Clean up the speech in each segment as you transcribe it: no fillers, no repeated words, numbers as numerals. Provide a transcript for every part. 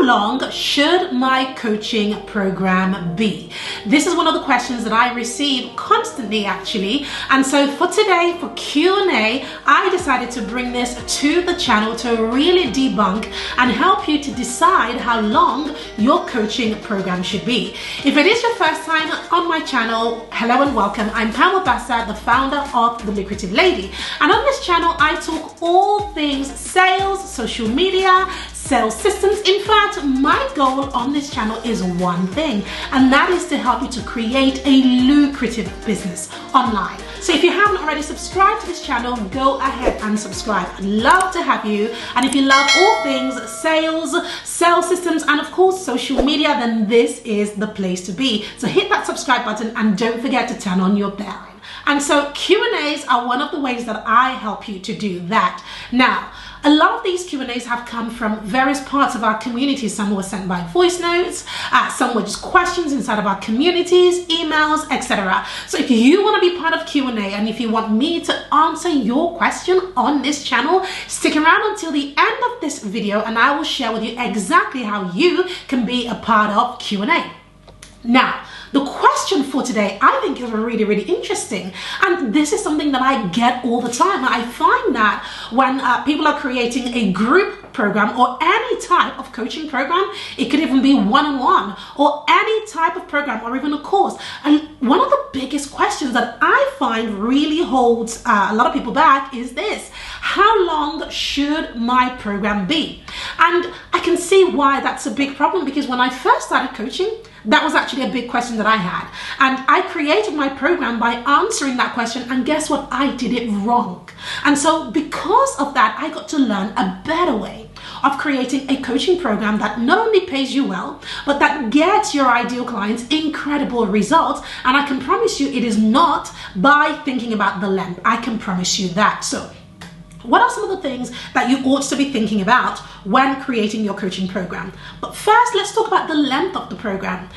long should my coaching program be? This is one of the questions that I receive constantly actually, and so for today, for Q&A, I decided to bring this to the channel to really debunk and help you to decide how long your coaching program should be. If it is your first time on my channel, hello and welcome. I'm Pam Obasa, the founder of The Lucrative Lady, and on this channel I talk all things sales, social media, sales systems. In fact, my goal on this channel is one thing, and that is to help you to create a lucrative business online. So if you haven't already subscribed to this channel, go ahead and subscribe. I'd love to have you. And if you love all things sales, sales systems, and of course social media, then this is the place to be. So hit that subscribe button and don't forget to turn on your bell. And so Q&As are one of the ways that I help you to do that. Now, a lot of these Q&As have come from various parts of our community. Some were sent by voice notes, some were just questions inside of our communities, emails, etc. So if you want to be part of Q&A and if you want me to answer your question on this channel, stick around until the end of this video and I will share with you exactly how you can be a part of Q&A. Now, the question for today I think is really interesting, and this is something that I get all the time. I find that when people are creating a group program or any type of coaching program, it could even be one-on-one or any type of program or even a course, and one of the biggest questions that I find really holds a lot of people back is this: how long should my program be? And I can see why that's a big problem, because when I first started coaching, that was actually a big question that I had, and I created my program by answering that question, and guess what? I did it wrong. And so because of that, I got to learn a better way of creating a coaching program that not only pays you well, but that gets your ideal clients incredible results. And I can promise you it is not by thinking about the length. I can promise you that. So what are some of the things that you ought to be thinking about when creating your coaching program? But first, let's talk about the length of the program.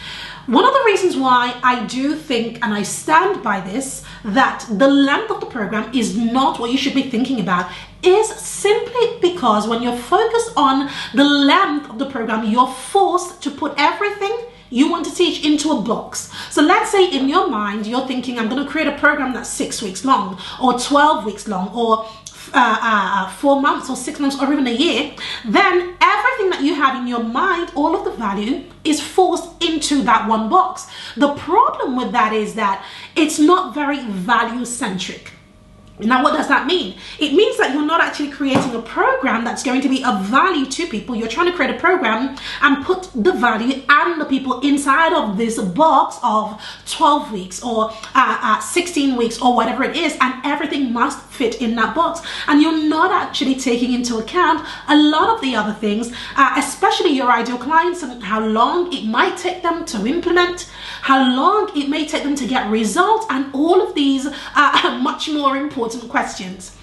One of the reasons why I do think, and I stand by this, that the length of the program is not what you should be thinking about is simply because when you're focused on the length of the program, you're forced to put everything you want to teach into a box. So let's say in your mind, you're thinking, I'm going to create a program that's 6 weeks long or 12 weeks long or 4 months or 6 months or even a year. Then everything that you have in your mind, all of the value, is forced into that one box. The problem with that is that it's not very value centric. Now, what does that mean? It means that you're not actually creating a program that's going to be of value to people. You're trying to create a program and put the value and the people inside of this box of 12 weeks or 16 weeks or whatever it is, and everything must fit in that box. And you're not actually taking into account a lot of the other things, especially your ideal clients and how long it might take them to implement, how long it may take them to get results, and all of these are much more important questions.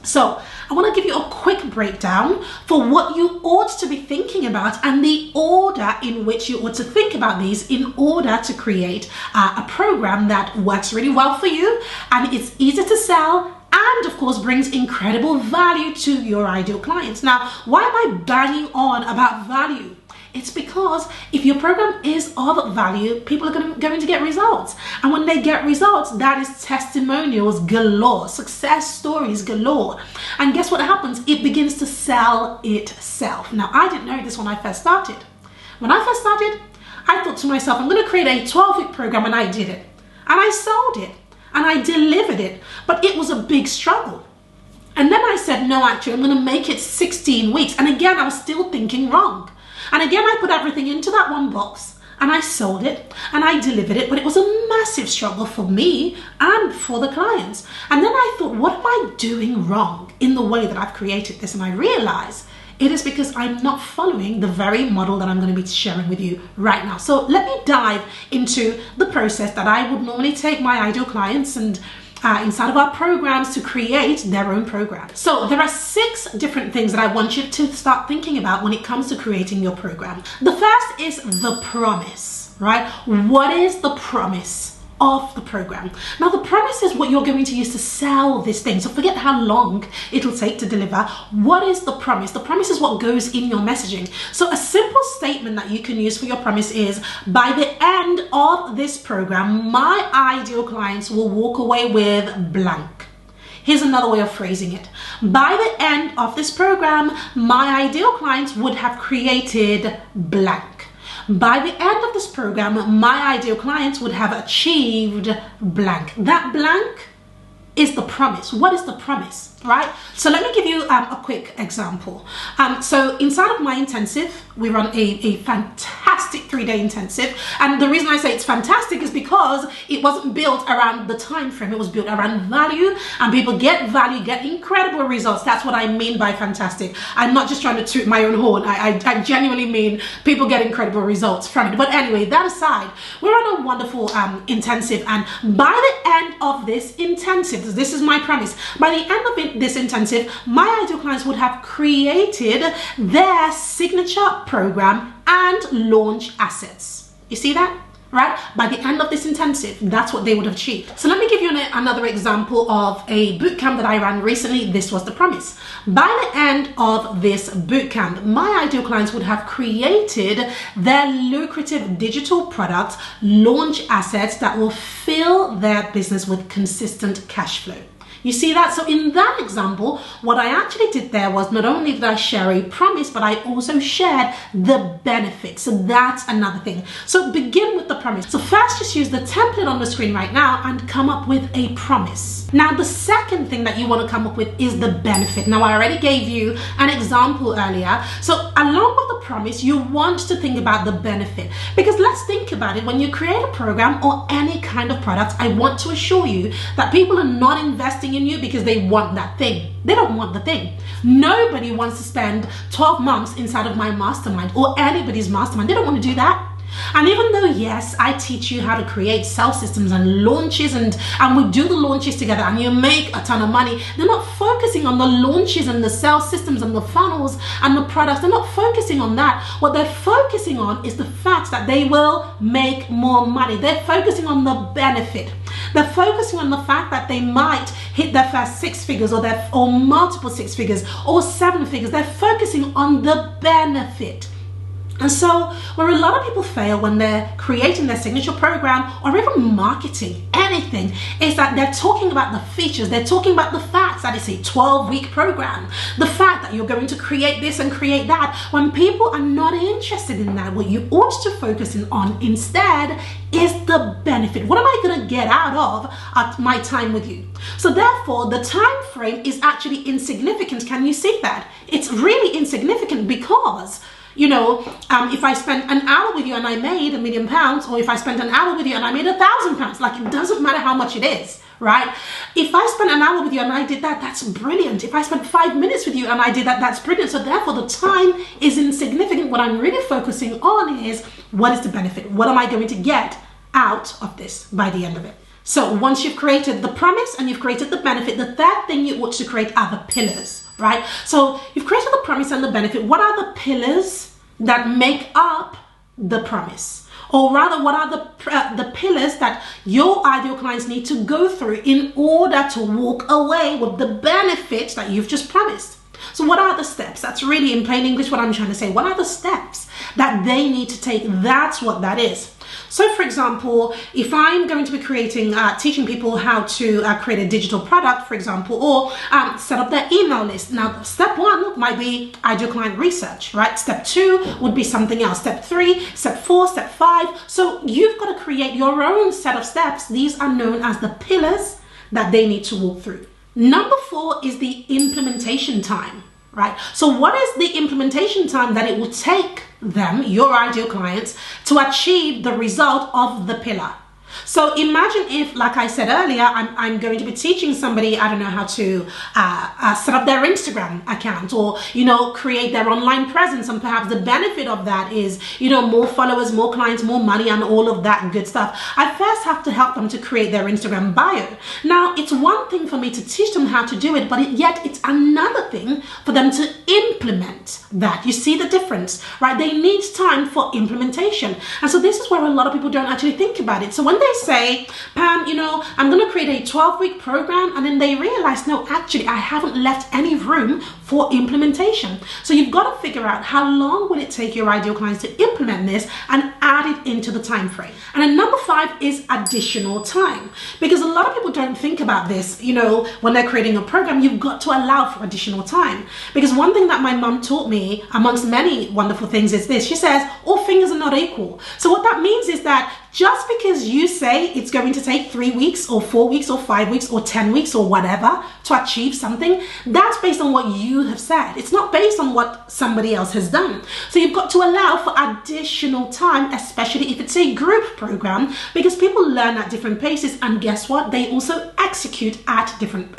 So I want to give you a quick breakdown for what you ought to be thinking about and the order in which you ought to think about these in order to create a program that works really well for you and it's easy to sell and of course brings incredible value to your ideal clients. Now, why am I banging on about value? It's because if your program is of value, people are going to get results. And when they get results, that is testimonials galore, success stories galore. And guess what happens? It begins to sell itself. Now, I didn't know this when I first started. When I first started, I thought to myself, I'm going to create a 12-week program, and I did it. And I sold it. And I delivered it. But it was a big struggle. And then I said, no, actually, I'm going to make it 16 weeks. And again, I was still thinking wrong. And again, I put everything into that one box and I sold it and I delivered it, but it was a massive struggle for me and for the clients. And then I thought, what am I doing wrong in the way that I've created this? And I realized it is because I'm not following the very model that I'm going to be sharing with you right now. So let me dive into the process that I would normally take my ideal clients and inside of our programs to create their own program. So there are 6 different things that I want you to start thinking about when it comes to creating your program. The first is the promise, right? What is the promise of the program. Now, the promise is what you're going to use to sell this thing. So forget how long it'll take to deliver. What is the promise? The promise is what goes in your messaging. So a simple statement that you can use for your promise is, by the end of this program, my ideal clients will walk away with blank. Here's another way of phrasing it. By the end of this program, my ideal clients would have created blank. By the end of this program, my ideal clients would have achieved blank. That blank is the promise. What is the promise, right? So let me give you a quick example. So inside of my intensive, we run a fantastic 3-day intensive. And the reason I say it's fantastic is because it wasn't built around the time frame. It was built around value, and people get value, get incredible results. That's what I mean by fantastic. I'm not just trying to toot my own horn. I genuinely mean people get incredible results from it. But anyway, that aside, we're on a wonderful intensive. And by the end of this intensive, this is my promise, by the end of this intensive, my ideal clients would have created their signature program and launch assets. You see that? Right? By the end of this intensive, that's what they would have achieved. So let me give you another example of a bootcamp that I ran recently. This was the promise. By the end of this bootcamp, my ideal clients would have created their lucrative digital product launch assets that will fill their business with consistent cash flow. You see that? So in that example, what I actually did there was not only did I share a promise, but I also shared the benefit. So that's another thing. So begin with the promise. So first, just use the template on the screen right now and come up with a promise. Now, the second thing that you want to come up with is the benefit. Now, I already gave you an example earlier. So along with the promise, you want to think about the benefit, because let's think about it. When you create a program or any kind of product, I want to assure you that people are not investing in you because they want that thing. They don't want the thing. Nobody wants to spend 12 months inside of my mastermind or anybody's mastermind. They don't want to do that. And even though, yes, I teach you how to create sales systems and launches, and we do the launches together and you make a ton of money, they're not focusing on the launches and the sales systems and the funnels and the products. They're not focusing on that. What they're focusing on is the fact that they will make more money. They're focusing on the benefit. They're focusing on the fact that they might hit their first 6 figures or multiple 6 figures or 7 figures. They're focusing on the benefit. And so where a lot of people fail when they're creating their signature program or even marketing anything is that they're talking about the features. They're talking about the facts that it's a 12-week program, the fact that you're going to create this and create that, when people are not interested in that. What you ought to focus on instead is the benefit. What am I going to get out of at my time with you? So therefore, the time frame is actually insignificant. Can you see that? It's really insignificant because, you know, if I spent an hour with you and I made £1 million, or if I spent an hour with you and I made £1,000, like, it doesn't matter how much it is, right? If I spent an hour with you and I did that, that's brilliant. If I spent 5 minutes with you and I did that, that's brilliant. So therefore, the time is insignificant. What I'm really focusing on is, what is the benefit? What am I going to get out of this by the end of it? So once you've created the promise and you've created the benefit, the third thing you ought to create are the pillars, right? So you've created the promise and the benefit. What are the pillars that make up the promise? Or rather, what are the pillars that your ideal clients need to go through in order to walk away with the benefits that you've just promised? So what are the steps? That's really, in plain English, what I'm trying to say. What are the steps that they need to take? That's what that is. So for example, if I'm going to be teaching people how to create a digital product, for example, or set up their email list. Now, step 1 might be ideal client research, right? Step 2 would be something else. Step 3, step 4, step 5. So you've got to create your own set of steps. These are known as the pillars that they need to walk through. Number 4 is the implementation time, right? So what is the implementation time that it will take them, your ideal clients, to achieve the result of the pillar? So imagine if, like I said earlier, I'm going to be teaching somebody, I don't know, how to set up their Instagram account, or, you know, create their online presence. And perhaps the benefit of that is, you know, more followers, more clients, more money, and all of that good stuff. I first have to help them to create their Instagram bio. Now, it's one thing for me to teach them how to do it, but yet it's another thing for them to implement that. You see the difference, right? They need time for implementation. And so this is where a lot of people don't actually think about it. So when they say, Pam, you know, I'm going to create a 12-week program, and then they realize, no, actually, I haven't left any room for implementation. So you've got to figure out how long will it take your ideal clients to implement this and add it into the time frame. And then number 5 is additional time, because a lot of people don't think about this. You know, when they're creating a program, you've got to allow for additional time, because one thing that my mum taught me, amongst many wonderful things, is this. She says all fingers are not equal. So what that means is that just because you say it's going to take 3 weeks or 4 weeks or 5 weeks or 10 weeks or whatever to achieve something, that's based on what you have said. It's not based on what somebody else has done. So you've got to allow for additional time, especially if it's a group program, because people learn at different paces, and guess what? They also execute at different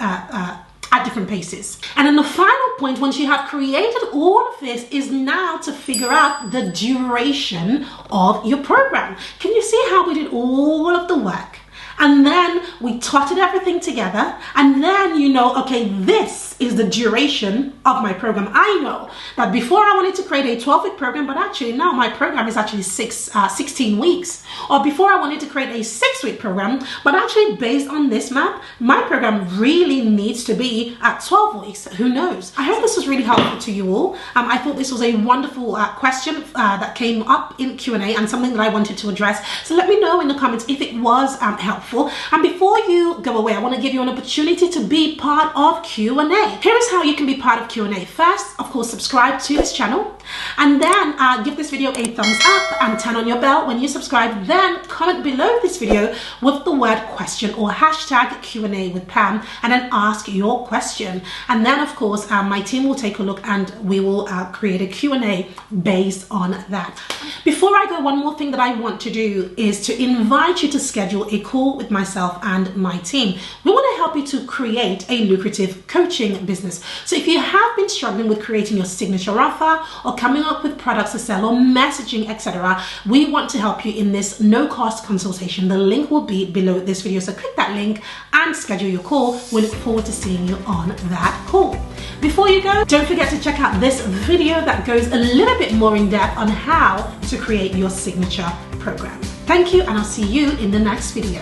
paces. And then the final point, once you have created all of this, is now to figure out the duration of your program. Can you see how we did all of the work? And then we totted everything together, and then you know, okay, this is the duration of my program. I know that before I wanted to create a 12-week program, but actually now my program is actually 16 weeks. Or before I wanted to create a 6-week program, but actually based on this map, my program really needs to be at 12 weeks. Who knows? I hope this was really helpful to you all. I thought this was a wonderful question that came up in Q&A, and something that I wanted to address. So let me know in the comments if it was helpful. And before you go away, I want to give you an opportunity to be part of Q&A. Here is how you can be part of Q&A. First, of course, subscribe to this channel, and then give this video a thumbs up and turn on your bell when you subscribe. Then comment below this video with the word question or hashtag Q&A with Pam, and then ask your question. And then, of course, my team will take a look, and we will create a Q&A based on that. Before I go, one more thing that I want to do is to invite you to schedule a call with myself and my team. We want to help you to create a lucrative coaching business. So if you have been struggling with creating your signature offer, or coming up with products to sell, or messaging, etc., we want to help you in this no-cost consultation. The link will be below this video, so click that link and schedule your call. We look forward to seeing you on that call. Before you go, don't forget to check out this video that goes a little bit more in depth on how to create your signature program. Thank you, and I'll see you in the next video.